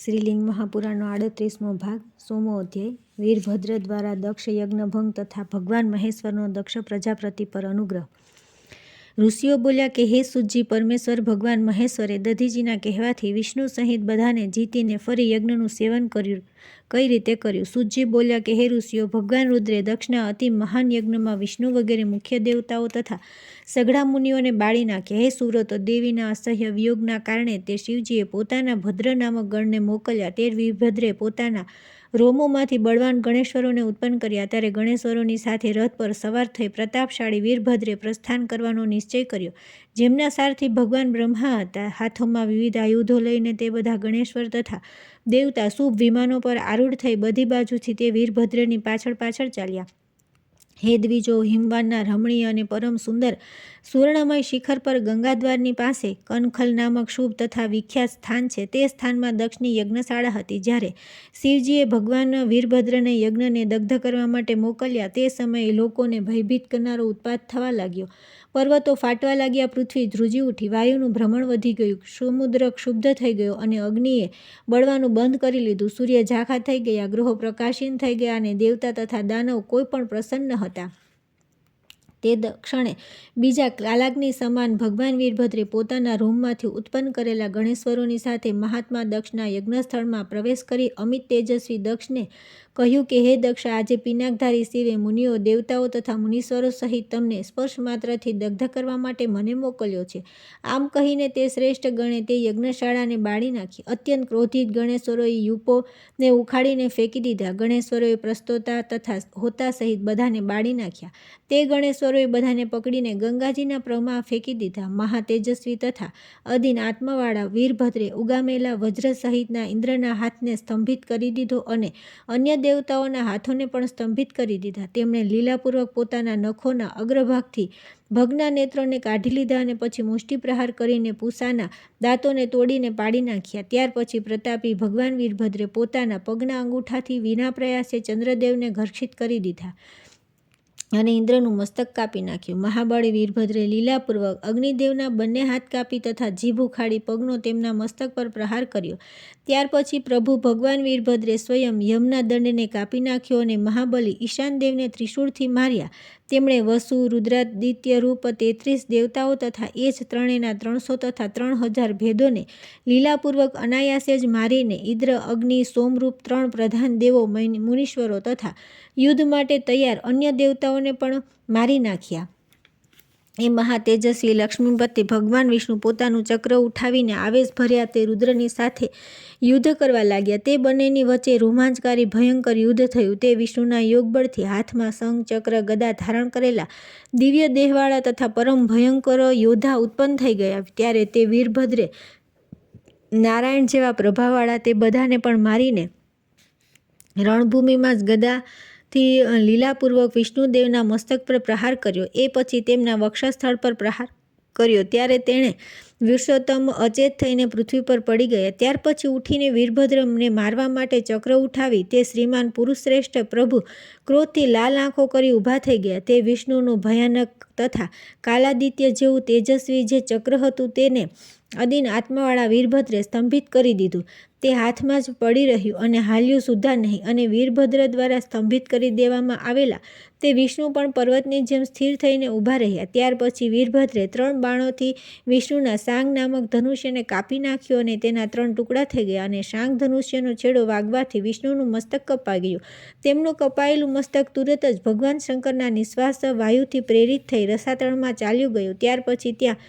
શ્રીલિંગ મહાપુરાણનો 38મો ભાગ 100મો અધ્યાય વીરભદ્ર દ્વારા દક્ષ યજ્ઞભંગ તથા ભગવાન મહેશ્વરનો દક્ષ પ્રજાપતિ પર અનુગ્રહ। ઋષિઓ બોલ્યા કે હે સુતજી, પરમેશ્વર ભગવાન મહેશ્વરે દધીજીના કહેવાથી વિષ્ણુ સહિત બધાને જીતીને ફરી યજ્ઞનું સેવન કર્યું, કઈ રીતે કર્યું? સુતજી બોલ્યા કે હે ઋષિઓ, ભગવાન રુદ્રે દક્ષના અતિ મહાન યજ્ઞમાં વિષ્ણુ વગેરે મુખ્ય દેવતાઓ તથા સઘળા મુનિઓને બાળી નાખ્યા। હે સુરતો, દેવીના અસહ્ય વિયોગના કારણે તે શિવજીએ પોતાના ભદ્ર નામક ગણને મોકલ્યા। તે વીરભદ્રે પોતાના રોમોમાંથી બળવાન ગણેશ્વરોને ઉત્પન્ન કર્યા। ત્યારે ગણેશ્વરોની સાથે રથ પર સવાર થઈ પ્રતાપશાળી વીરભદ્રે પ્રસ્થાન કરવાનો નિશ્ચય કર્યો। જેમના સારથી ભગવાન બ્રહ્મા હતા, હાથોમાં વિવિધ આયુધો લઈને તે બધા ગણેશ્વર તથા દેવતા શુભ વિમાનો પર આરૂઢ થઈ બધી બાજુથી તે વીરભદ્રની પાછળ પાછળ ચાલ્યા। હે દ્વિજો, હિમવાનના રમણીય અને પરમ સુંદર સુવર્ણમય શિખર પર ગંગાદ્વારની પાસે કનખલ નામક શુભ તથા વિખ્યાત સ્થાન છે। તે સ્થાનમાં દક્ષની યજ્ઞશાળા હતી। જ્યારે શિવજીએ ભગવાન વીરભદ્રને યજ્ઞને દગ્ધ કરવા માટે મોકલ્યા, તે સમયે લોકોને ભયભીત કરનારો ઉત્પાત થવા લાગ્યો। પર્વતો ફાટવા લાગ્યા, પૃથ્વી ધ્રુજી ઉઠી, વાયુનું ભ્રમણ વધી ગયું, સમુદ્ર ક્ષુબ્ધ થઈ ગયો અને અગ્નિએ બળવાનું બંધ કરી લીધું। સૂર્ય ઝાંખા થઈ ગયા, ગ્રહો પ્રકાશહીન થઈ ગયા અને દેવતા તથા દાનવ કોઈ પણ પ્રસન્ન હતા। તે ક્ષણે બીજા કાલાગ્નિ સમાન ભગવાન વીરભદ્રે પોતાના રોમમાંથી ઉત્પન્ન કરેલા ગણેશ્વરોની સાથે મહાત્મા દક્ષના યજ્ઞસ્થળમાં પ્રવેશ કરી અમિત તેજસ્વી દક્ષને કહ્યું કે હે દક્ષ, આજે પિનાકધારી શિવે મુનિઓ, દેવતાઓ તથા મુનીશ્વરો સહિત તમને સ્પર્શ માત્રથી દગ્ધ કરવા માટે મને મોકલ્યો છે। આમ કહીને તે શ્રેષ્ઠ ગણે તે યજ્ઞશાળાને બાળી નાખી। અત્યંત ક્રોધિત ગણેશ્વરોએ યુપોને ઉખાડીને ફેંકી દીધા। ગણેશ્વરોએ પ્રસ્તોતા તથા હોતા સહિત બધાને બાળી નાખ્યા। તે ગણેશ્વરોએ બધાને પકડીને ગંગાજીના પ્રવાહમાં ફેંકી દીધા। મહાતેજસ્વી તથા અધીન આત્માવાળા વીરભદ્રે ઉગામેલા વજ્ર સહિતના ઇન્દ્રના હાથને સ્તંભિત કરી દીધો અને અન્ય દેવતાઓના હાથોને પણ સ્તંભિત કરી દીધા। તેમણે લીલાપૂર્વક પોતાના નખોના અગ્રભાગથી ભગના નેત્રોને કાઢી લીધા અને પછી મુષ્ટિ પ્રહાર કરીને પૂસાના દાંતોને તોડીને પાડી નાખ્યા। ત્યાર પછી પ્રતાપી ભગવાન વીરભદ્રે પોતાના પગના અંગૂઠાથી વિના પ્રયાસે ચંદ્રદેવને ઘર્ષિત કરી દીધા અને ઇન્દ્રનું મસ્તક કાપી નાખ્યું। મહાબળી વીરભદ્રે લીલાપૂર્વક અગ્નિદેવના બંને હાથ કાપી તથા જીભ ઉખાડી પગનો તેમના મસ્તક પર પ્રહાર કર્યો। ત્યાર પછી પ્રભુ ભગવાન વીરભદ્રે સ્વયં યમના દંડને કાપી નાખ્યો અને મહાબલી ઈશાનદેવને ત્રિશૂળથી માર્યા। તેમણે વસુ, રુદ્રાદિત્ય રૂપ 33 દેવતાઓ તથા એ જ ત્રણેના 300 તથા 3000 ભેદોને લીલાપૂર્વક અનાયાસે જ મારીને ઇન્દ્ર, અગ્નિ, સોમરૂપ 3 પ્રધાન દેવો, મુનીશ્વરો તથા યુદ્ધ માટે તૈયાર અન્ય દેવતાઓને પણ મારી નાખ્યા। એ મહાતેજસ્વી લક્ષ્મીપતિ ભગવાન વિષ્ણુ પોતાનું ચક્ર ઉઠાવીને આવેશ ભર્યા તે રુદ્રની સાથે યુદ્ધ કરવા લાગ્યા। તે બંનેની વચ્ચે રોમાંચકારી ભયંકર યુદ્ધ થયું। તે વિષ્ણુના યોગબળથી હાથમાં શંખ, ચક્ર, ગદા ધારણ કરેલા દિવ્ય દેહવાળા તથા પરમ ભયંકર યોદ્ધા ઉત્પન્ન થઈ ગયા। ત્યારે તે વીરભદ્રે નારાયણ જેવા પ્રભાવવાળા તે બધાને પણ મારીને રણભૂમિમાં જ ગદાથી લીલાપૂર્વક વિષ્ણુદેવના મસ્તક પર પ્રહાર કર્યો। એ પછી તેમના વક્ષસ્થળ પર પ્રહાર કર્યો ત્યારે તેણે વિશ્વોત્તમ અચેત થઈને પૃથ્વી પર પડી ગયા। ત્યાર પછી ઉઠીને વીરભદ્રને મારવા માટે ચક્ર ઉઠાવી તે શ્રીમાન પુરુષશ્રેષ્ઠ પ્રભુ ક્રોધથી લાલ આંખો કરી ઊભા થઈ ગયા। તે વિષ્ણુનું ભયાનક તથા કાલાદિત્ય જેવું તેજસ્વી જે ચક્ર હતું તેને અધીન આત્માવાળા વીરભદ્રે સ્તંભિત કરી દીધું। તે હાથમાં જ પડી રહ્યું અને હાલ્યું સુદ્ધા નહીં અને વીરભદ્ર દ્વારા સ્તંભિત કરી દેવામાં આવેલા તે વિષ્ણુ પણ પર્વતની જેમ સ્થિર થઈને ઊભા રહ્યા। ત્યાર પછી વીરભદ્રે 3 બાણોથી વિષ્ણુના શાંગ નામક ધનુષ્યને કાપી નાખ્યું અને તેના 3 ટુકડા થઈ ગયા અને શાંગ ધનુષ્યનો છેડો વાગવાથી વિષ્ણુનું મસ્તક કપાઈ ગયું। તેમનું કપાયેલું મસ્તક તુરત જ ભગવાન શંકરના નિશ્વાસ વાયુથી પ્રેરિત થઈ રસાતળમાં ચાલ્યું ગયું। ત્યાર પછી ત્યાં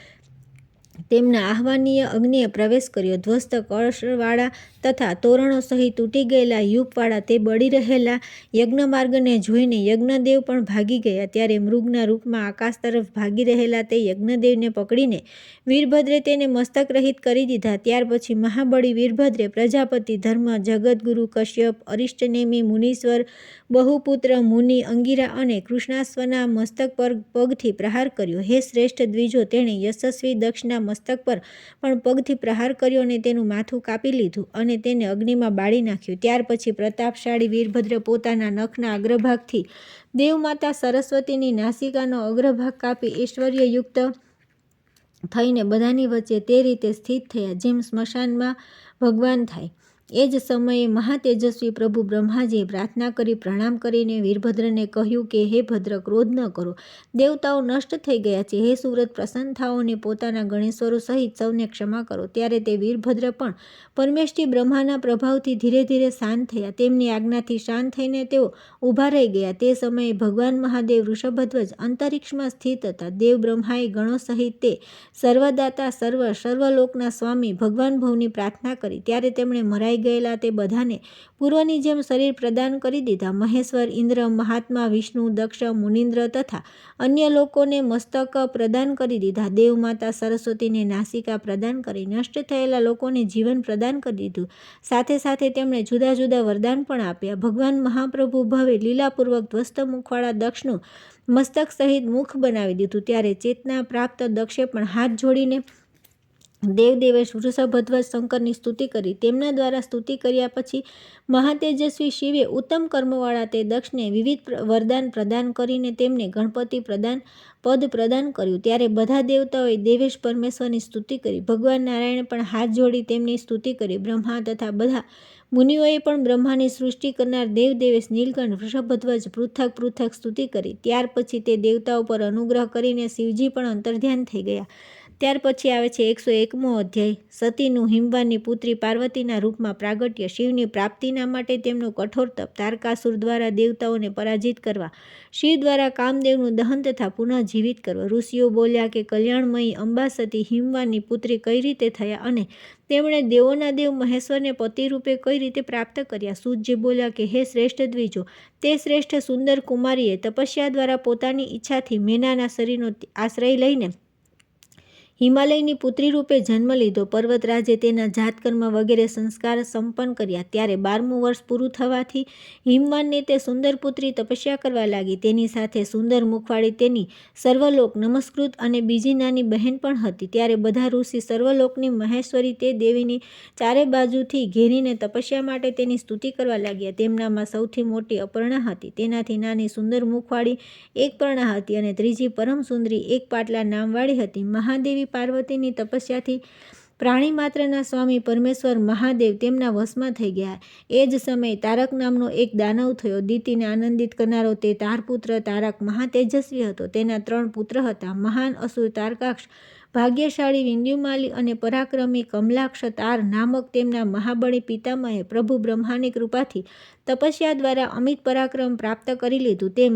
તેમના આહ્વાનીય અગ્નિએ પ્રવેશ કર્યો। ધ્વસ્ત કળશવાળા તથા તોરણો સહિત તૂટી ગયેલા યુપવાળા તે બળી રહેલા યજ્ઞમાર્ગને જોઈને યજ્ઞદેવ પણ ભાગી ગયા। ત્યારે મૃગના રૂપમાં આકાશ તરફ ભાગી રહેલા તે યજ્ઞદેવને પકડીને વીરભદ્રે તેને મસ્તક રહિત કરી દીધા। ત્યાર પછી મહાબળી વીરભદ્રે પ્રજાપતિ, ધર્મ, જગતગુરુ, કશ્યપ, અરિષ્ટનેમિ, મુનીશ્વર, બહુપુત્ર, મુનિ, અંગિરા અને કૃષ્ણાશ્વના મસ્તક પર પગથી પ્રહાર કર્યો। હે શ્રેષ્ઠ દ્વિજો, તેણે યશસ્વી દક્ષના મસ્તક પર પણ પગથી પ્રહાર કર્યો અને તેનું માથું કાપી લીધું અને તેને અગ્નિમાં બાળી નાખ્યું। ત્યાર પછી પ્રતાપશાળી વીરભદ્ર પોતાના નખના અગ્રભાગથી દેવમાતા સરસ્વતીની નાસિકાનો અગ્રભાગ કાપી ઐશ્વર્યયુક્ત થઈને બધાની વચ્ચે તે રીતે સ્થિત થયા જેમ સ્મશાનમાં ભગવાન થાય। એ જ સમયે મહાતેજસ્વી પ્રભુ બ્રહ્માજીએ પ્રાર્થના કરી પ્રણામ કરીને વીરભદ્રને કહ્યું કે હે ભદ્ર, ક્રોધ ન કરો. દેવતાઓ નષ્ટ થઈ ગયા છે. હે સુવ્રત, પ્રસન્ન થાઓ અને પોતાના ગણેશ્વરો સહિત સૌને ક્ષમા કરો. ત્યારે તે વીરભદ્ર પણ પરમેષ્ઠી બ્રહ્માના પ્રભાવથી ધીરે ધીરે શાંત થયા. તેમની આજ્ઞાથી શાંત થઈને તેઓ ઊભા રહી ગયા. તે સમયે ભગવાન મહાદેવ વૃષભધ્વજ અંતરિક્ષમાં સ્થિત હતા. દેવ બ્રહ્માએ ગણો સહિત તે સર્વદાતા સર્વલોકના સ્વામી ભગવાન ભવની પ્રાર્થના કરી. ત્યારે તેમણે મરાઈ ગયેલા તે બધાને પૂર્વની જેમ શરીર પ્રદાન કરી દીધા. મહેશ્વર, ઇન્દ્ર, મહાત્મા, વિષ્ણુ, દક્ષ, મુનિન્દ્ર તથા અન્ય લોકોને મસ્તક પ્રદાન કરી દીધા. દેવમાતા સરસ્વતીને નાસિકા પ્રદાન કરી નષ્ટ થયેલા લોકોને જીવન પ્રદાન કરી દીધું. સાથે સાથે તેમણે જુદા જુદા વરદાન પણ આપ્યા. ભગવાન મહાપ્રભુ ભવે લીલાપૂર્વક ધ્વસ્ત મુખવાળા દક્ષનું મસ્તક સહિત મુખ બનાવી દીધું. ત્યારે ચેતના પ્રાપ્ત દક્ષે પણ હાથ જોડીને દેવદેવેશ વૃષભધ્વજ શંકરની સ્તુતિ કરી. તેમના દ્વારા સ્તુતિ કર્યા પછી મહાતેજસ્વી શિવે ઉત્તમ કર્મવાળા તે દક્ષને વિવિધ વરદાન પ્રદાન કરીને તેમને ગણપતિ પદ પ્રદાન કર્યું. ત્યારે બધા દેવતાઓએ દેવેશ પરમેશ્વરની સ્તુતિ કરી. ભગવાન નારાયણે પણ હાથ જોડી તેમની સ્તુતિ કરી. બ્રહ્મા તથા બધા મુનિઓએ પણ બ્રહ્માની સૃષ્ટિ કરનાર દેવદેવેશ નીલકંઠ વૃષભધ્વજ પૃથક સ્તુતિ કરી. ત્યાર પછી તે દેવતાઓ પર અનુગ્રહ કરીને શિવજી પણ અંતર્ધ્યાન થઈ ગયા. ત્યાર પછી આવે છે 101મો અધ્યાય. સતીનું હિમવાનની પુત્રી પાર્વતીના રૂપમાં પ્રાગટ્ય. શિવની પ્રાપ્તિના માટે તેમનું કઠોર તપ. તારકાસુર દ્વારા દેવતાઓને પરાજિત કરવા. શિવ દ્વારા કામદેવનું દહન તથા પુનઃ જીવિત કરવા. ઋષિઓ બોલ્યા કે કલ્યાણમયી અંબા સતી હિમવાનની પુત્રી કઈ રીતે થયા અને તેમણે દેવોના દેવ મહેશ્વરને પતિ રૂપે કઈ રીતે પ્રાપ્ત કર્યા. સૂતજી બોલ્યા કે હે શ્રેષ્ઠ દ્વિજો, તે શ્રેષ્ઠ સુંદર કુમારીએ તપસ્યા દ્વારા પોતાની ઈચ્છાથી મેનાના શરીરનો આશ્રય લઈને હિમાલયની પુત્રી રૂપે જન્મ લીધો. પર્વતરાજે તેના જાતકર્મ વગેરે સંસ્કાર સંપન્ન કર્યા. ત્યારે 12મું વર્ષ પૂરું થવાથી હિમવાનને તે સુંદર પુત્રી તપસ્યા કરવા લાગી. તેની સાથે સુંદર મુખવાળી તેની સર્વલોક નમસ્કૃત અને બીજી નાની બહેન પણ હતી. ત્યારે બધા ઋષિ સર્વલોકની મહેશ્વરી તે દેવીની ચારે બાજુથી ઘેરીને તપસ્યા માટે તેની સ્તુતિ કરવા લાગ્યા. તેમનામાં સૌથી મોટી અપર્ણા હતી. તેનાથી નાની સુંદર મુખવાળી એક પર્ણા હતી અને ત્રીજી પરમ સુંદરી એક પાટલા નામવાળી હતી. મહાદેવી પાર્વતીની તપસ્યાથી પ્રાણી માત્રના સ્વામી પરમેશ્વર મહાદેવ તેમના વશમાં થઈ ગયા. એ જ સમયે તારક નામનો એક દાનવ થયો. દિતિને આનંદિત કરનારો તે તારપુત્ર તારક મહાતેજસ્વી હતો. તેના 3 પુત્ર હતા. મહાન અસુર તારકાક્ષ, ભાગ્યશાળી વિંધ્યુમાલી અને પરાક્રમી કમલાક્ષ તાર નામક તેમના મહાબળી પિતામહે પ્રભુ બ્રહ્માની કૃપાથી તપસ્યા દ્વારા અમિત પરાક્રમ પ્રાપ્ત કરી લીધું. તે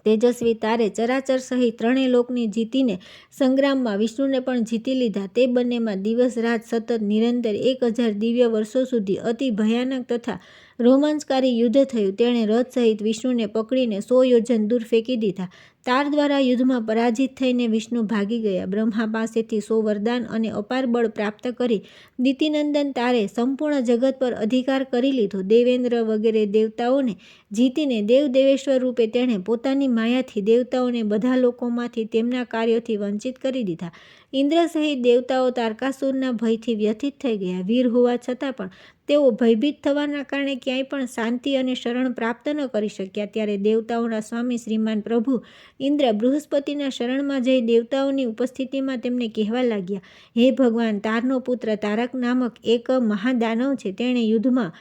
તેજસ્વી તારે ચરાચર સહિત 3 લોકની જીતીને સંગ્રામમાં વિષ્ણુને પણ જીતી લીધા. તે બંનેમાં દિવસ રાત સતત નિરંતર 1000 દિવ્ય વર્ષો સુધી અતિ ભયાનક તથા રોમાંચકારી યુદ્ધ થયું. તેણે રથ સહિત વિષ્ણુને પકડીને 100 યોજન દૂર ફેંકી દીધા. તાર દ્વારા યુદ્ધમાં પરાજિત થઈને વિષ્ણુ ભાગી ગયા. બ્રહ્મા પાસેથી 100 વરદાન અને અપાર બળ પ્રાપ્ત કરી દિતિનંદન તારે સંપૂર્ણ જગત પર અધિકાર કરી લીધો. દેવેન્દ્ર વગેરે દેવતાઓને જીતીને દેવેશ્વર રૂપે તેણે પોતાની માયાથી દેવતાઓને બધા લોકોમાંથી તેમના કાર્યોથી વંચિત કરી દીધા. ઇન્દ્ર સહિત દેવતાઓ તારકાસુરના ભયથી વ્યથિત થઈ ગયા. વીર હોવા છતાં પણ તેઓ ભયભીત થવાના કારણે ક્યાંય પણ શાંતિ અને શરણ પ્રાપ્ત ન કરી શક્યા. ત્યારે દેવતાઓના સ્વામી શ્રીમાન પ્રભુ ઇન્દ્ર બૃહસ્પતિના શરણમાં જઈ દેવતાઓની ઉપસ્થિતિમાં તેમને કહેવા લાગ્યા, હે ભગવાન, તારનો પુત્ર તારક નામક એક મહાદાનવ છે. તેણે યુદ્ધમાં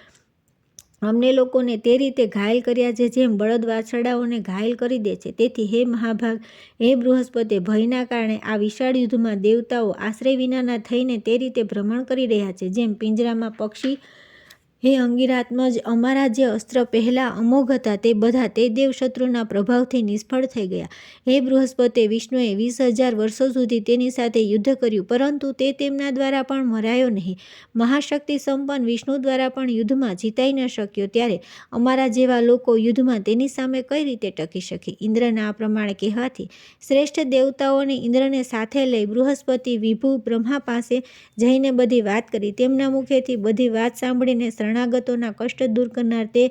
અમને લોકોને તે રીતે ઘાયલ કર્યા છે જેમ બળદ વાછરડાઓને ઘાયલ કરી દે છે. તેથી હે મહાભાગ, હે બૃહસ્પતિ, ભયના કારણે આ વિશાળ યુદ્ધમાં દેવતાઓ આશ્રય વિનાના થઈને તે રીતે ભ્રમણ કરી રહ્યા છે જેમ પિંજરામાં પક્ષી. હે અંગિરાત્મજ, અમારા જે અસ્ત્ર પહેલાં અમોઘ હતા તે બધા તે દેવશત્રુના પ્રભાવથી નિષ્ફળ થઈ ગયા. હે બૃહસ્પતિ, વિષ્ણુએ 20,000 વર્ષો સુધી તેની સાથે યુદ્ધ કર્યું, પરંતુ તે તેમના દ્વારા પણ મરાયો નહીં. મહાશક્તિ સંપન્ન વિષ્ણુ દ્વારા પણ યુદ્ધમાં જીતાઈ ન શક્યો. ત્યારે અમારા જેવા લોકો યુદ્ધમાં તેની સામે કઈ રીતે ટકી શકે? ઇન્દ્રના આ પ્રમાણે કહેવાથી શ્રેષ્ઠ દેવતાઓને ઇન્દ્રને સાથે લઈ બૃહસ્પતિ વિભુ બ્રહ્મા પાસે જઈને બધી વાત કરી. તેમના મુખેથી બધી વાત સાંભળીને શરણાગતોના કષ્ટ દૂર કરનાર તે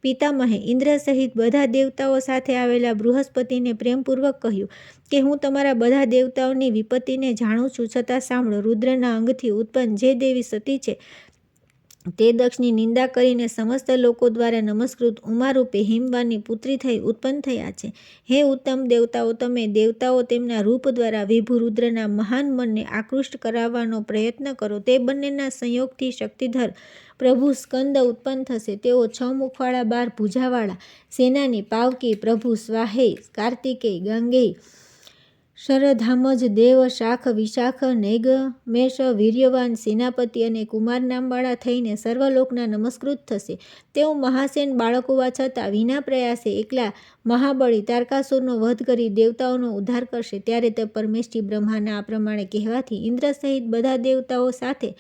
પિતામહે ઇન્દ્ર સહિત બધા દેવતાઓ સાથે આવેલા બૃહસ્પતિને પ્રેમપૂર્વક કહ્યું કે હું તમારા બધા દેવતાઓની વિપત્તિને જાણું છું, છતાં સાંભળો. રુદ્રના અંગથી ઉત્પન્ન જે દેવી સતી છે તે દક્ષની નિંદા કરીને સમસ્ત લોકો દ્વારા નમસ્કૃત ઉમારૂપે હિમવાનની પુત્રી થઈ ઉત્પન્ન થયા છે. હે ઉત્તમ દેવતાઓ, તમે દેવતાઓ તેમના રૂપ દ્વારા વિભુ રુદ્રના મહાન મનને આકૃષ્ટ કરાવવાનો પ્રયત્ન કરો. તે બંનેના સંયોગથી શક્તિધર પ્રભુ સ્કંદ ઉત્પન્ન થશે. તેઓ 6 મુખવાળા 12 ભુજાવાળા સેનાની પાવકી પ્રભુ સ્વાહેય, કાર્તિકેય, ગાંગેય, શરધામજ, દેવ, શાખ, વિશાખ, નૈગમેષ, વીર્યવાન, સેનાપતિ અને કુમાર નામવાળા થઈને સર્વલોકના નમસ્કૃત થશે. તેઓ મહાસેન બાળક હોવા છતાં વિના પ્રયાસે એકલા મહાબળી તારકાસુરનો વધ કરી દેવતાઓનો ઉદ્ધાર કરશે. ત્યારે તે પરમેષ્ઠી બ્રહ્માના આ પ્રમાણે કહેવાથી ઇન્દ્ર સહિત બધા દેવતાઓ સાથે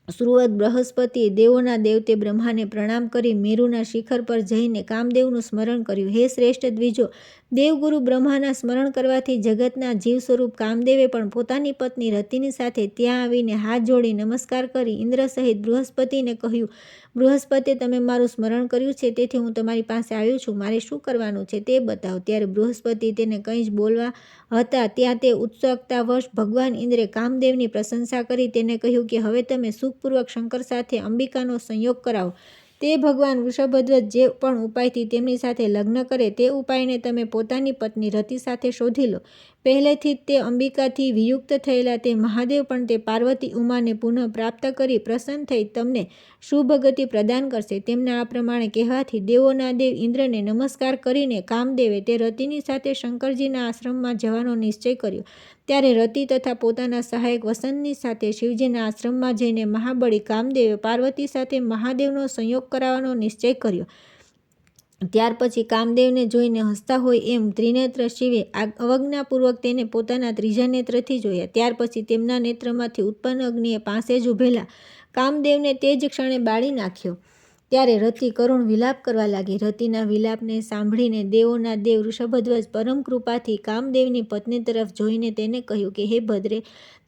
સુરવત બૃહસ્પતિએ દેવોના દેવતે બ્રહ્માને પ્રણામ કરી મેરુના શિખર પર જઈને કામદેવનું સ્મરણ કર્યું. હે શ્રેષ્ઠ દ્વિજો, દેવગુરુ બ્રહ્માના સ્મરણ કરવાથી જગતના જીવ સ્વરૂપ કામદેવે પણ પોતાની પત્ની રતિની સાથે ત્યાં આવીને હાથ જોડી નમસ્કાર કરી ઇન્દ્ર સહિત બૃહસ્પતિને કહ્યું, બૃહસ્પતિએ તમે મારું સ્મરણ કર્યું છે, તેથી હું તમારી પાસે આવ્યો છું. મારે શું કરવાનું છે તે બતાવો. ત્યારે બૃહસ્પતિ તેને કંઈ જ બોલવા હતા ત્યાં તે ઉત્સુકતાવશ ભગવાન ઇન્દ્રે કામદેવની પ્રશંસા કરી તેને કહ્યું કે હવે તમે સુખપૂર્વક શંકર સાથે અંબિકાનો સંયોગ કરાવો. તે ભગવાન વૃષભધ્વજ જે પણ ઉપાયથી તેમની સાથે લગ્ન કરે તે ઉપાયને તમે પોતાની પત્ની રતિ સાથે શોધી લો. પહેલેથી જ તે અંબિકાથી વિયુક્ત થયેલા તે મહાદેવ પણ તે પાર્વતી ઉમાને પુનઃ પ્રાપ્ત કરી પ્રસન્ન થઈ તમને શુભ ગતિ પ્રદાન કરશે. તેમના આ પ્રમાણે કહેવાથી દેવોના દેવ ઇન્દ્રને નમસ્કાર કરીને કામદેવે તે રતિની સાથે શંકરજીના આશ્રમમાં જવાનો નિશ્ચય કર્યો. ત્યારે રતિ તથા પોતાના સહાયક વસંતની સાથે શિવજીના આશ્રમમાં જઈને મહાબળી કામદેવે પાર્વતી સાથે મહાદેવનો સંયોગ કરાવવાનો નિશ્ચય કર્યો. ત્યાર પછી કામદેવને જોઈને હસતા હોય એમ ત્રિનેત્ર શિવે અવજ્ઞાપૂર્વક તેને પોતાના ત્રીજા નેત્રથી જોયા. ત્યાર પછી તેમના નેત્રમાંથી ઉત્પન્ન અગ્નિએ પાસે જ ઊભેલા કામદેવને તે જ ક્ષણે બાળી નાખ્યો. ત્યારે રતિ કરુણ વિલાપ કરવા લાગી. રતિના વિલાપને સાંભળીને દેવોના દેવ વૃષભધ્વજ પરમ કૃપાથી કામદેવની પત્ની તરફ જોઈને તેને કહ્યું કે હે ભદ્રે,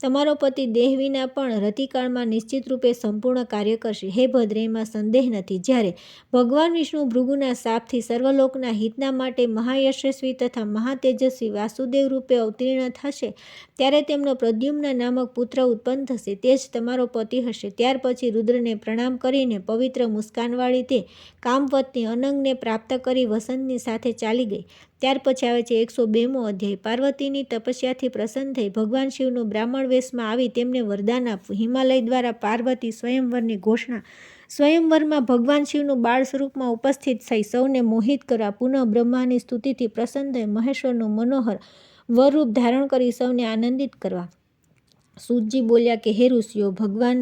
તમારો પતિ દેહ વિના પણ રતિકાળમાં નિશ્ચિત રૂપે સંપૂર્ણ કાર્ય કરશે. હે ભદ્રે, એમાં સંદેહ નથી. જ્યારે ભગવાન વિષ્ણુ ભૃગુના શાપથી સર્વલોકના હિતના માટે મહાયશસ્વી તથા મહાતેજસ્વી વાસુદેવ રૂપે અવતીર્ણ થશે ત્યારે તેમનો પ્રદ્યુમ્ન નામક પુત્ર ઉત્પન્ન થશે. તે જ તમારો પતિ હશે. ત્યાર પછી રુદ્રને પ્રણામ કરીને પવિત્ર મુસ્કાનવાળી તે કામપત્ની અનંગને પ્રાપ્ત કરી વસંતની સાથે ચાલી ગઈ. ત્યાર પછી આવે છે 102મો અધ્યાય. પાર્વતીની તપસ્યાથી પ્રસન્ન થઈ ભગવાન શિવનું બ્રાહ્મણ વેશમાં આવી તેમને વરદાન આપવું. હિમાલય દ્વારા પાર્વતી સ્વયંવરની ઘોષણા. સ્વયંવરમાં ભગવાન શિવનું બાળ સ્વરૂપમાં ઉપસ્થિત થઈ સૌને મોહિત કરવા પુનઃ બ્રહ્માની સ્તુતિથી પ્રસન્ન થઈ મહેશ્વરનું મનોહર વરરૂપ ધારણ કરી સૌને આનંદિત કરવા. સૂતજી બોલ્યા કે હે ઋષિઓ, ભગવાન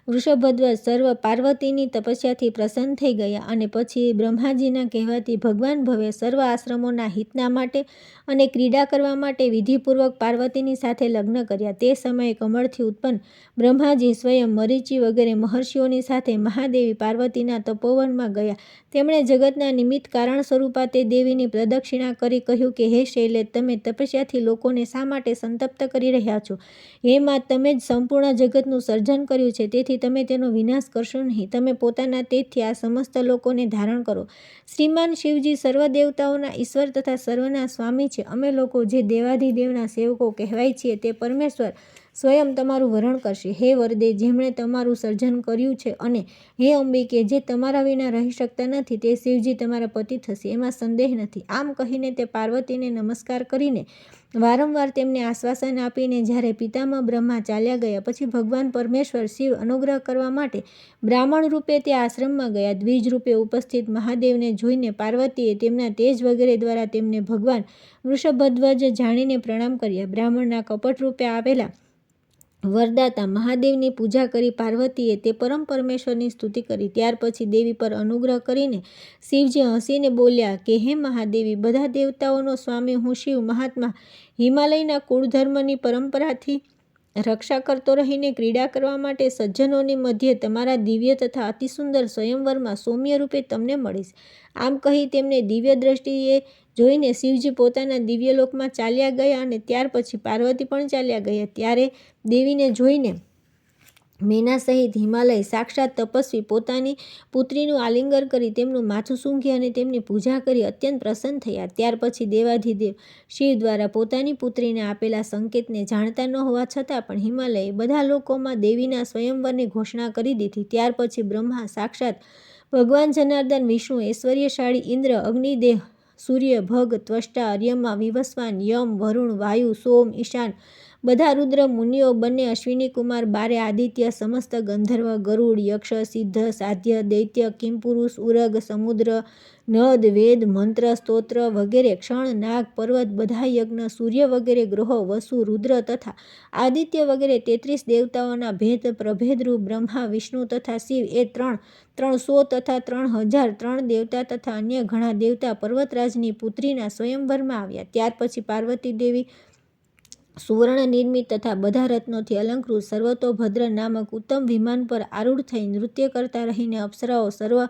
વૃષભધ્વજ સર્વ પાર્વતીની તપસ્યાથી પ્રસન્ન થઈ ગયા અને પછી બ્રહ્માજીના કહેવાથી ભગવાન ભવે સર્વ આશ્રમોના હિતના માટે અને ક્રીડા કરવા માટે વિધિપૂર્વક પાર્વતીની સાથે લગ્ન કર્યા. તે સમયે કમળથી ઉત્પન્ન બ્રહ્માજી સ્વયં મરીચી વગેરે મહર્ષિઓની સાથે મહાદેવી પાર્વતીના તપોવનમાં ગયા. તેમણે જગતના નિમિત્ત કારણ સ્વરૂપા તે દેવીની પ્રદક્ષિણા કરી કહ્યું કે હે શૈલેષ, તમે તપસ્યાથી લોકોને શા માટે સંતપ્ત કરી રહ્યા છો? હે માં, તમે જ સંપૂર્ણ જગતનું સર્જન કર્યું છે, તેથી તમે તેનો વિનાશ કરશો નહીં. તમે પોતાના તેજથી આ સમસ્ત લોકોને ધારણ કરો. શ્રીમાન શિવજી સર્વ દેવતાઓના ઈશ્વર તથા સર્વના સ્વામી છે. અમે લોકો જે દેવાધિદેવના સેવકો કહેવાય છીએ તે પરમેશ્વર સ્વયં તમારું વરણ કરશે. હે વરદે, જેમણે તમારું સર્જન કર્યું છે, અને હે અંબિકે, જે તમારા વિના રહી શકતા નથી, તે શિવજી તમારા પતિ થશે, એમાં સંદેહ નથી. આમ કહીને તે પાર્વતીને નમસ્કાર કરીને વારંવાર તેમને આશ્વાસન આપીને જ્યારે પિતામહ બ્રહ્મા ચાલ્યા ગયા પછી ભગવાન પરમેશ્વર શિવ અનુગ્રહ કરવા માટે બ્રાહ્મણ રૂપે તે આશ્રમમાં ગયા. દ્વિજ રૂપે ઉપસ્થિત મહાદેવને જોઈને પાર્વતીએ તેમના તેજ વગેરે દ્વારા તેમને ભગવાન વૃષભધ્વજ જાણીને પ્રણામ કર્યા. બ્રાહ્મણના કપટ રૂપે આવેલા વરદાતા મહાદેવની પૂજા કરી પાર્વતીએ તે પરમ પરમેશ્વરની સ્તુતિ કરી. ત્યાર પછી દેવી પર અનુગ્રહ કરીને શિવજી હસીને બોલ્યા કે હે મહાદેવી, બધા દેવતાઓનો સ્વામી હું શિવ મહાત્મા હિમાલયના કુળધર્મની પરંપરાથી રક્ષા કરતો રહીને ક્રીડા કરવા માટે સજ્જનોની મધ્યે તમારા દિવ્ય તથા અતિસુંદર સ્વયંવરમાં સૌમ્ય રૂપે તમને મળીશ. આમ કહી તેમને દિવ્ય દ્રષ્ટિએ જોઈને શિવજી પોતાના દિવ્યલોકમાં ચાલ્યા ગયા અને ત્યાર પછી પાર્વતી પણ ચાલ્યા ગયા. ત્યારે દેવીને જોઈને મેના સહિત હિમાલય સાક્ષાત તપસ્વી પોતાની પુત્રીનું આલિંગન કરી તેમનું માથું સૂંઘી અને તેમની પૂજા કરી અત્યંત પ્રસન્ન થયા. ત્યાર પછી દેવાધિદેવ શિવ દ્વારા પોતાની પુત્રીને આપેલા સંકેતને જાણતા ન હોવા છતાં પણ હિમાલયે બધા લોકોમાં દેવીના સ્વયંવરની ઘોષણા કરી દીધી. ત્યાર પછી બ્રહ્મા, સાક્ષાત ભગવાન જનાર્દન, વિષ્ણુ, ઐશ્વર્યશાળી ઇન્દ્ર, અગ્નિદેવ, સૂર્ય, ભગ, ત્વષ્ટા, અર્યમા, વિવસ્વાન, યમ, વરુણ, વાયુ, સોમ, ઈશાન, બધા રુદ્ર, મુનિઓ, બંને અશ્વિની કુમાર, 12 આદિત્ય, સમસ્ત ગંધર્વ, ગરુડ, યક્ષ, સિદ્ધ, સાધ્ય, દૈત્ય, કિમપુરુષ, ઉરગ, સમુદ્ર, નદ, વેદ, મંત્ર, સ્તોત્ર વગેરે, ક્ષણ, નાગ, પર્વત, બધા યજ્ઞ, સૂર્ય વગેરે ગ્રહો, વસુ, રુદ્ર તથા આદિત્ય વગેરે 33 દેવતાઓના ભેદ પ્રભેદરૂપ બ્રહ્મા, વિષ્ણુ તથા શિવ એ 300 તથા 3000 3 દેવતા તથા અન્ય ઘણા દેવતા પર્વતરાજની પુત્રીના સ્વયંવરમાં આવ્યા. ત્યાર પછી પાર્વતી દેવી સુવર્ણ નિર્મિત તથા બધા રત્નોથી અલંકૃત સર્વતોભદ્ર નામક ઉત્તમ વિમાન પર આરૂઢ થઈ નૃત્ય કરતા રહીને અપ્સરાઓ, સર્વ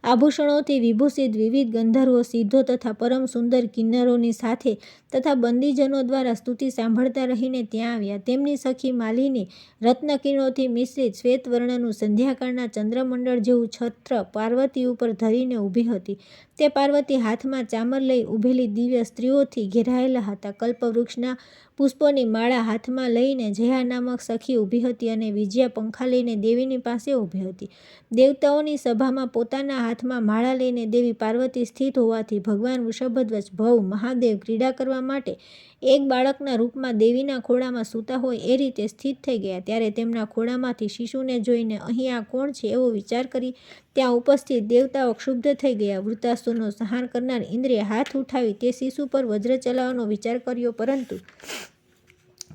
આભૂષણોથી વિભૂષિત વિવિધ ગંધર્વો, સિદ્ધો તથા પરમ સુંદર કિન્નરોની સાથે તથા બંદીજનો દ્વારા સ્તુતિ સાંભળતા રહીને ત્યાં આવ્યા. તેમની સખી માલિની રત્નકિરણોથી મિશ્રિત શ્વેતવર્ણનું સંધ્યાકાળના ચંદ્રમંડળ જેવું છત્ર પાર્વતી ઉપર ધરીને ઊભી હતી. તે પાર્વતી હાથમાં ચામર લઈ ઊભેલી દિવ્ય સ્ત્રીઓથી ઘેરાયેલા હતા. કલ્પવૃક્ષના પુષ્પોની માળા હાથમાં લઈને જયા નામક સખી ઊભી હતી અને વિજયા પંખા લઈને દેવીની પાસે ઊભી હતી. દેવતાઓની સભામાં પોતાના હાથમાં માળા લઈને દેવી પાર્વતી સ્થિત હોવાથી ભગવાન વૃષભધ્વજ ભવ મહાદેવ ક્રીડા કરવા માટે એક બાળકના રૂપમાં દેવીના ખોળામાં સૂતા હોય એ રીતે સ્થિત થઈ ગયા. ત્યારે તેમના ખોળામાંથી શિશુને જોઈને અહીં આ કોણ છે એવો વિચાર કરી ત્યાં ઉપસ્થિત દેવતાઓ ક્ષુબ્ધ થઈ ગયા. વૃત્તાસુરનો સંહાર કરનાર ઇન્દ્રે હાથ ઉઠાવી તે શિશુ પર વજ્ર ચલાવવાનો વિચાર કર્યો, પરંતુ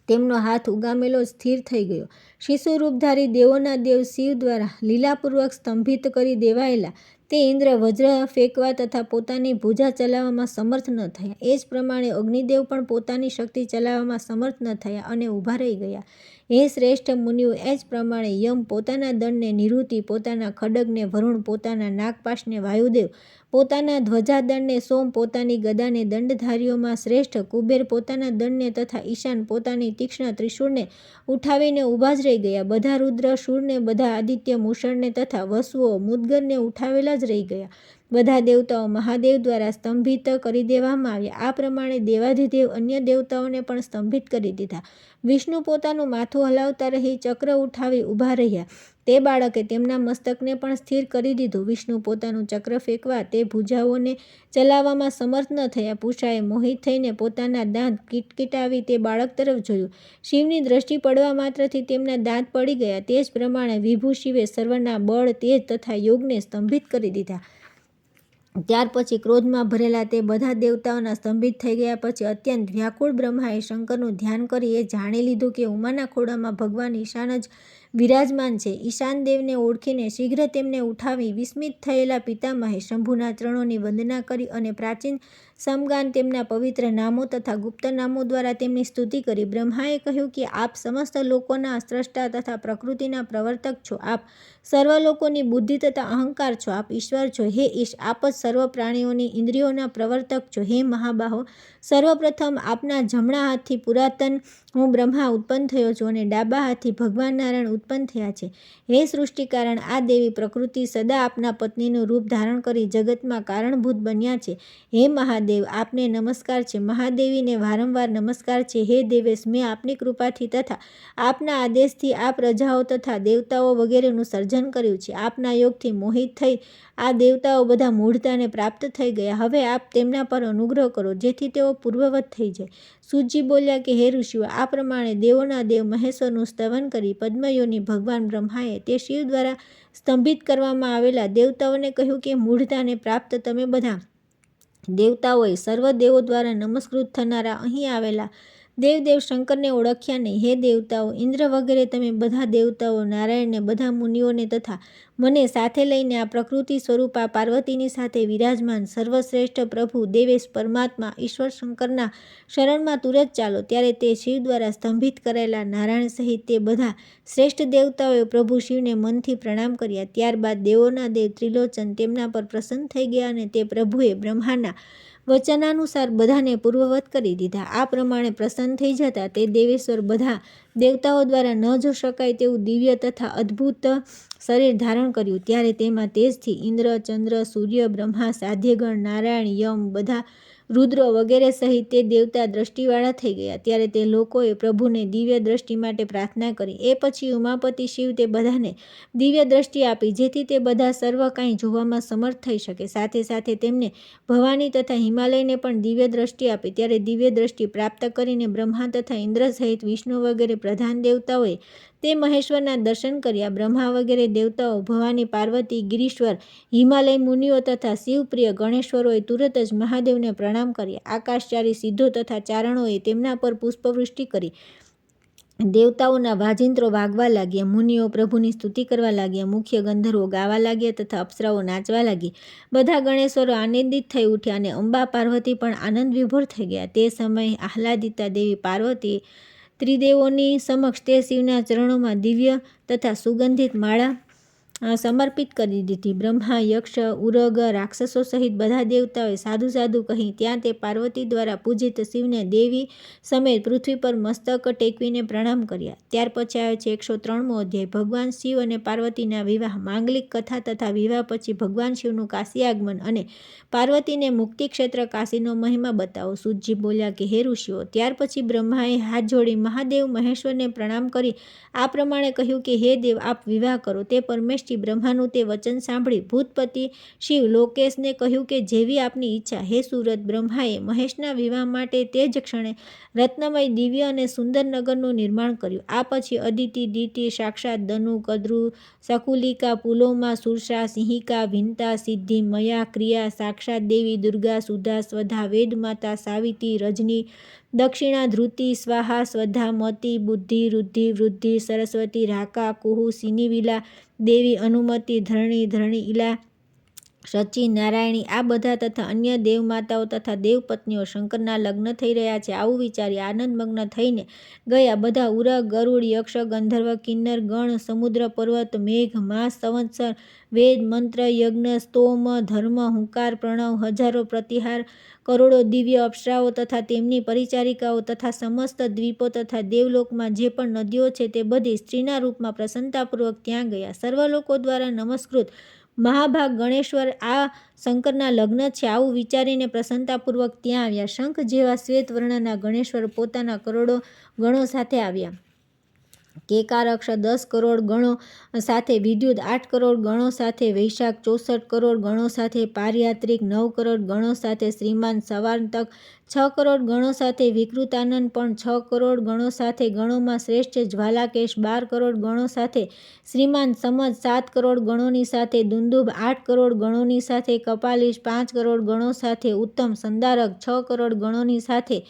તેમનો હાથ ઉગામેલો સ્થિર થઈ ગયો. શિશુ રૂપધારી દેવોના દેવ શિવ દ્વારા લીલાપૂર્વક સ્તંભિત કરી દેવાયેલા તે ઇન્દ્ર વજ્ર ફેંકવા તથા પોતાની ભુજા ચલાવવામાં સમર્થ ન થયા. એ જ પ્રમાણે અગ્નિદેવ પણ પોતાની શક્તિ ચલાવવામાં સમર્થ ન થયા અને ઊભા રહી ગયા. હે શ્રેષ્ઠ મુનિઓ, એ જ પ્રમાણે યમ પોતાના દંડને નિરુતિ, પોતાના ખડગને વરુણ, પોતાના નાગપાશને વાયુદેવ, પોતાના ધ્વજાદંડને સોમ, પોતાની ગદાને દંડધારીઓમાં શ્રેષ્ઠ કુબેર પોતાના દંડને તથા ઈશાન પોતાની તીક્ષ્ણ ત્રિશૂળને ઉઠાવીને ઊભા જ રહી ગયા. બધા રુદ્ર, શૂરને, બધા આદિત્ય, મૂષણને તથા વસુઓ, મુદ્ગરને ઉઠાવેલા જ રહી ગયા. બધા દેવતાઓ મહાદેવ દ્વારા સ્તંભિત કરી દેવામાં આવ્યા. આ પ્રમાણે દેવાધિદેવ અન્ય દેવતાઓને પણ સ્તંભિત કરી દીધા. વિષ્ણુ પોતાનું માથું હલાવતા રહી ચક્ર ઉઠાવી ઊભા રહ્યા. તે બાળકે તેમના મસ્તકને પણ સ્થિર કરી દીધું. વિષ્ણુ પોતાનું ચક્ર ફેંકવા તે ભુજાઓને ચલાવવામાં સમર્થ ન થયા. પૂષાએ મોહિત થઈને પોતાના દાંત કિટકિટાવી તે બાળક તરફ જોયું. શિવની દ્રષ્ટિ પડવા માત્રથી તેમના દાંત પડી ગયા. તે જ પ્રમાણે વિભુ શિવે સર્વના બળ, તેજ તથા યોગને સ્તંભિત કરી દીધા. ત્યાર પછી ક્રોધમાં ભરેલા તે બધા દેવતાઓના સ્તંભિત થઈ ગયા. પછી અત્યંત વ્યાકુળ બ્રહ્માએ શંકરનું ધ્યાન કરી એ જાણી લીધું કે ઉમાના ખોળામાં ભગવાન ઈશાન જ વિરાજમાન છે. ઈશાન દેવને ઓળખીને શીઘ્ર તેમને ઉઠાવી વિસ્મિત થયેલા પિતામહે શંભુના ચરણોની વંદના કરી અને પ્રાચીન સમગાન તેમના પવિત્ર નામો તથા ગુપ્ત નામો દ્વારા તેમની સ્તુતિ કરી. બ્રહ્માએ કહ્યું કે આપ સમસ્ત લોકોના સ્રષ્ટા તથા પ્રકૃતિના પ્રવર્તક છો. આપ સર્વ લોકોની બુદ્ધિ તથા અહંકાર છો. આપ ઈશ્વર છો. હે ઈશ, આપ જ સર્વ પ્રાણીઓની ઇન્દ્રિયોના પ્રવર્તક છો. હે મહાબાહો, સર્વપ્રથમ આપના જમણા હાથથી પુરાતન હું બ્રહ્મા ઉત્પન્ન થયો છું અને ડાબા હાથથી ભગવાન નારાયણ ઉત્પન્ન થયા છે. હે સૃષ્ટિ કારણ, આ દેવી પ્રકૃતિ સદા આપના પત્નીનું રૂપ ધારણ કરી જગતમાં કારણભૂત બન્યા છે. હે મહાદેવ, આપને નમસ્કાર છે. મહાદેવીને વારંવાર નમસ્કાર છે. હે દેવેશ, મેં આપની કૃપાથી તથા આપના આદેશથી આ પ્રજાઓ તથા દેવતાઓ વગેરેનું સર્જન કર્યું છે. આપના યોગથી મોહિત થઈ આ દેવતાઓ બધા મૂઢતાને પ્રાપ્ત થઈ ગયા. હવે આપ તેમના પર અનુગ્રહ કરો જેથી તેઓ પૂર્વવત થઈ જાય. સૂતજી બોલ્યા કે હે ઋષિઓ, આ પ્રમાણે દેવોના દેવ મહેશ્વરનું સ્તવન કરી પદ્મયોની ભગવાન બ્રહ્માએ તે શિવ દ્વારા સ્તંભિત કરવામાં આવેલા દેવતાઓને કહ્યું કે મૂઢતાને પ્રાપ્ત તમે બધા દેવતાઓએ સર્વ દેવો દ્વારા નમસ્કૃત થનારા અહીં આવેલા દેવદેવ શંકરને ઓળખ્યા નહીં. હે દેવતાઓ, ઇન્દ્ર વગેરે તમે બધા દેવતાઓ, નારાયણને, બધા મુનિઓને તથા મને સાથે લઈને આ પ્રકૃતિ સ્વરૂપા પાર્વતીની સાથે વિરાજમાન સર્વશ્રેષ્ઠ પ્રભુ દેવેશ પરમાત્મા ઈશ્વર શંકરના શરણમાં તુરંત ચાલો. ત્યારે તે શિવ દ્વારા સ્તંભિત કરાયેલા નારાયણ સહિત તે બધા શ્રેષ્ઠ દેવતાઓએ પ્રભુ શિવને મનથી પ્રણામ કર્યા. ત્યારબાદ દેવોના દેવ ત્રિલોચન તેમના પર પ્રસન્ન થઈ ગયા અને તે પ્રભુએ બ્રહ્માના વચનાનુસાર બધાને પૂર્વવત કરી દીધા. આ પ્રમાણે પ્રસન્ન થઈ જતા તે દેવેશ્વર બધા દેવતાઓ દ્વારા ન જો શકાય તેવું દિવ્ય તથા અદ્ભુત શરીર ધારણ કર્યું. ત્યારે તેમાં તેજથી ઇન્દ્ર, ચંદ્ર, સૂર્ય, બ્રહ્મા, સાધ્યગણ, નારાયણ, યમ, બધા રુદ્રો વગેરે સહિત તે દેવતા દ્રષ્ટિવાળા થઈ ગયા. ત્યારે તે લોકોએ પ્રભુને દિવ્ય દ્રષ્ટિ માટે પ્રાર્થના કરી. એ પછી ઉમાપતિ શિવ તે બધાને દિવ્ય દ્રષ્ટિ આપી, જેથી તે બધા સર્વ કાંઈ જોવામાં સમર્થ થઈ શકે. સાથે સાથે તેમને ભવાની તથા હિમાલયને પણ દિવ્ય દ્રષ્ટિ આપી. ત્યારે દિવ્ય દ્રષ્ટિ પ્રાપ્ત કરીને બ્રહ્મા તથા ઇન્દ્ર સહિત વિષ્ણુ વગેરે પ્રધાન દેવતાઓએ તે મહેશ્વરના દર્શન કર્યા. બ્રહ્મા વગેરે દેવતાઓ, ભવાની, પાર્વતી, ગિરીશ્વર, હિમાલય મુનિઓ તથા શિવપ્રિય ગણેશ્વરોએ તુરત જ મહાદેવને પ્રણામ કર્યા. આકાશચારી સિદ્ધો તથા ચારણોએ તેમના પર પુષ્પવૃષ્ટિ કરી. દેવતાઓના વાજિંત્રો વાગવા લાગ્યા, મુનિઓ પ્રભુની સ્તુતિ કરવા લાગ્યા, મુખ્ય ગંધર્વો ગાવા લાગ્યા તથા અપ્સરાઓ નાચવા લાગી. બધા ગણેશ્વરો આનંદિત થઈ ઉઠ્યા અને અંબા પાર્વતી પણ આનંદ વિભોર થઈ ગયા. તે સમયે આહ્લાદિતા દેવી પાર્વતી ત્રિદેવોની સમક્ષ તે શિવના ચરણોમાં દિવ્ય તથા સુગંધિત માળા સમર્પિત કરી દીધી. બ્રહ્મા, યક્ષ, ઉરગ, રાક્ષસો સહિત બધા દેવતાઓએ સાધુ સાધુ કહી ત્યાં તે પાર્વતી દ્વારા પૂજિત શિવને દેવી સમેત પૃથ્વી પર મસ્તક ટેકવીને પ્રણામ કર્યા. ત્યાર પછી આવે છે 103મો અધ્યાય. ભગવાન શિવ અને પાર્વતીના વિવાહ, માંગલિક કથા તથા વિવાહ પછી ભગવાન શિવનું કાશી આગમન અને પાર્વતીને મુક્તિ ક્ષેત્ર કાશીનો મહિમા બતાવો. સૂતજી બોલ્યા કે હે ઋષિઓ, ત્યાર પછી બ્રહ્માએ હાથ જોડી મહાદેવ મહેશ્વરને પ્રણામ કરી આ પ્રમાણે કહ્યું કે હે દેવ, આપ વિવાહ કરો. તે પરમેષ્ઠી બ્રહ્માનું તે વચન સાંભળી ભૂતપતિ શિવ લોકેશને કહ્યું કે જેવી આપની ઈચ્છા. હે સુરત, બ્રહ્માએ મહેશના વિવાહ માટે તે જ ક્ષણે રત્નમય, દિવ્ય અને સુંદર નગરનું નિર્માણ કર્યું. આ પછી અદિતિ, દીતિ, સાક્ષાત દનુ, કદ્રુ, શકુલિકા, પુલોમા, સુરસા, સિંહિકા, વિંતા, સિદ્ધિ, મયા, ક્રિયા, સાક્ષાત દેવી દુર્ગા, સુધા, સ્વધા, વેદમાતા, સાવિતી, રજની, દક્ષિણા, ધૃતિ, સ્વાહા, સ્વધા, મતિ, બુદ્ધિ, રુદ્ધિ, વૃદ્ધિ, સરસ્વતી, રાકા, કુહુ, સિનિવિલા દેવી, અનુમતિ, ધરણી, ધરણીઇલા, શચી, નારાયણી, આ બધા તથા અન્ય દેવમાતાઓ તથા દેવપત્નીઓ શંકરના લગ્ન થઈ રહ્યા છે. આવું વિચારી આનંદમગ્ન થઈને ગયા. બધા ઉરગ, ગરુડ, યક્ષ, ગંધર્વ, કિન્નર ગણ, સમુદ્ર, પર્વત, મેઘ, માસ, સંવત્સર, વેદ, મંત્ર, યજ્ઞ, સ્તોમ, ધર્મ, હુંકાર, પ્રણવ, હજારો પ્રતિહાર, કરોડો દિવ્ય અપ્સરાઓ તથા તેમની પરિચારિકાઓ તથા સમસ્ત દ્વીપો તથા દેવલોકમાં જે પણ નદીઓ છે તે બધી સ્ત્રીના રૂપમાં પ્રસન્નતાપૂર્વક ત્યાં ગયા. સર્વ લોકો દ્વારા નમસ્કૃત મહાભાગ ગણેશ્વર આ શંકરના લગ્ન છે. આવું વિચારીને પ્રસન્નતાપૂર્વક ત્યાં આવ્યા. શંખ જેવા શ્વેત વર્ણના ગણેશ્વર પોતાના કરોડો ગણો સાથે આવ્યા. કેકારક્ષ 10 કરોડ ગણો સાથે, વિદ્યુત 8 કરોડ ગણો સાથે, વૈશાખ 64 કરોડ ગણો સાથે, પારયાત્રિક 9 કરોડ ગણો સાથે, શ્રીમાન સવાર્તક 6 કરોડ ગણો સાથે, વિકૃતાનંદ પણ 6 કરોડ ગણો સાથે, ગણોમાં શ્રેષ્ઠ જ્વાલાકેશ 12 કરોડ ગણો સાથે, શ્રીમાન સમજ 7 કરોડ ગણોની સાથે, દુંદુભ 8 કરોડ ગણોની સાથે, કપાલીશ 5 કરોડ ગણો સાથે, ઉત્તમ સંદારક 6 કરોડ ગણોની સાથે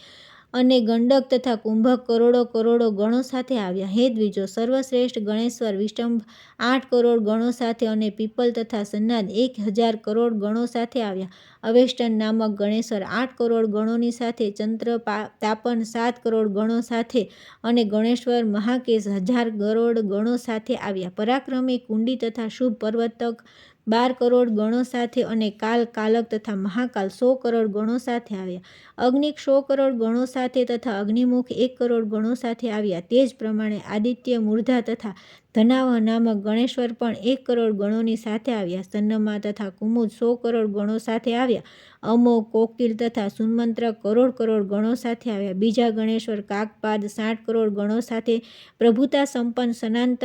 અને ગંડક તથા કુંભક કરોડો કરોડો ગણો સાથે આવ્યા. હે દ્વિજો, સર્વશ્રેષ્ઠ ગણેશ્વર વિષ્ટંભ 8 કરોડ ગણો સાથે અને પીપલ તથા સન્નાદ 1000 કરોડ ગણો સાથે આવ્યા. અવેષ્ટન નામક ગણેશ્વર 8 કરોડ ગણોની સાથે, ચંદ્ર તાપન 7 કરોડ ગણો સાથે અને ગણેશ્વર મહાકેશ 1000 કરોડ ગણો સાથે આવ્યા. પરાક્રમી કુંડી તથા શુભ પર્વતક 12 કરોડ ગણો સાથે અને કાલ, કાલક તથા મહાકાલ 100 કરોડ ગણો સાથે આવ્યા. અગ્નિક 100 કરોડ ગણો સાથે તથા અગ્નિમુખ 1 કરોડ ગણો સાથે આવ્યા. તે જ પ્રમાણે આદિત્ય, મૂર્ધા તથા ધનાવહ નામક ગણેશ્વર પણ 1 કરોડ ગણોની સાથે આવ્યા. સન્નમા તથા કુમુદ 100 કરોડ ગણો સાથે આવ્યા. અમોઘ, કોકિલ તથા સુન્મંત્ર કરોડ કરોડ ગણો સાથે આવ્યા. બીજા ગણેશ્વર કાકપાદ 60 કરોડ ગણો સાથે, પ્રભુતા સંપન્ન સનાંત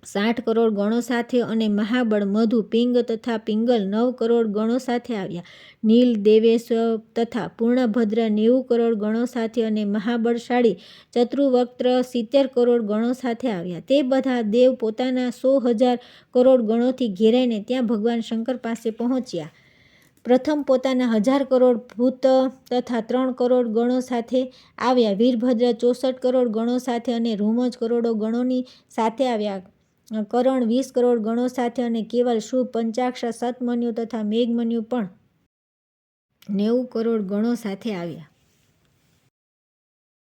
60 કરોડ ગણો સાથે અને મહાબળ મધુ, પિંગ તથા પિંગલ 9 કરોડ ગણો સાથે આવ્યા. નીલ, દેવેશ તથા પૂર્ણભદ્ર 90 કરોડ ગણો સાથે અને મહાબળશાળી ચતુર્વક્ત્ર 70 કરોડ ગણો સાથે આવ્યા. તે બધા દેવ પોતાના 100,000 કરોડ ગણોથી ઘેરાઈને ત્યાં ભગવાન શંકર પાસે પહોંચ્યા. પ્રથમ પોતાના 1000 કરોડ ભૂત તથા 3 કરોડ ગણો સાથે આવ્યા. વીરભદ્ર 64 કરોડ ગણો સાથે અને રોમજ કરોડો ગણોની સાથે આવ્યા. કરણ 20 કરોડ ગણો સાથે અને કેવલ શુભ પંચાક્ષ સતમન્યુ તથા મેઘમન્યુ પણ 90 કરોડ ગણો સાથે આવ્યા.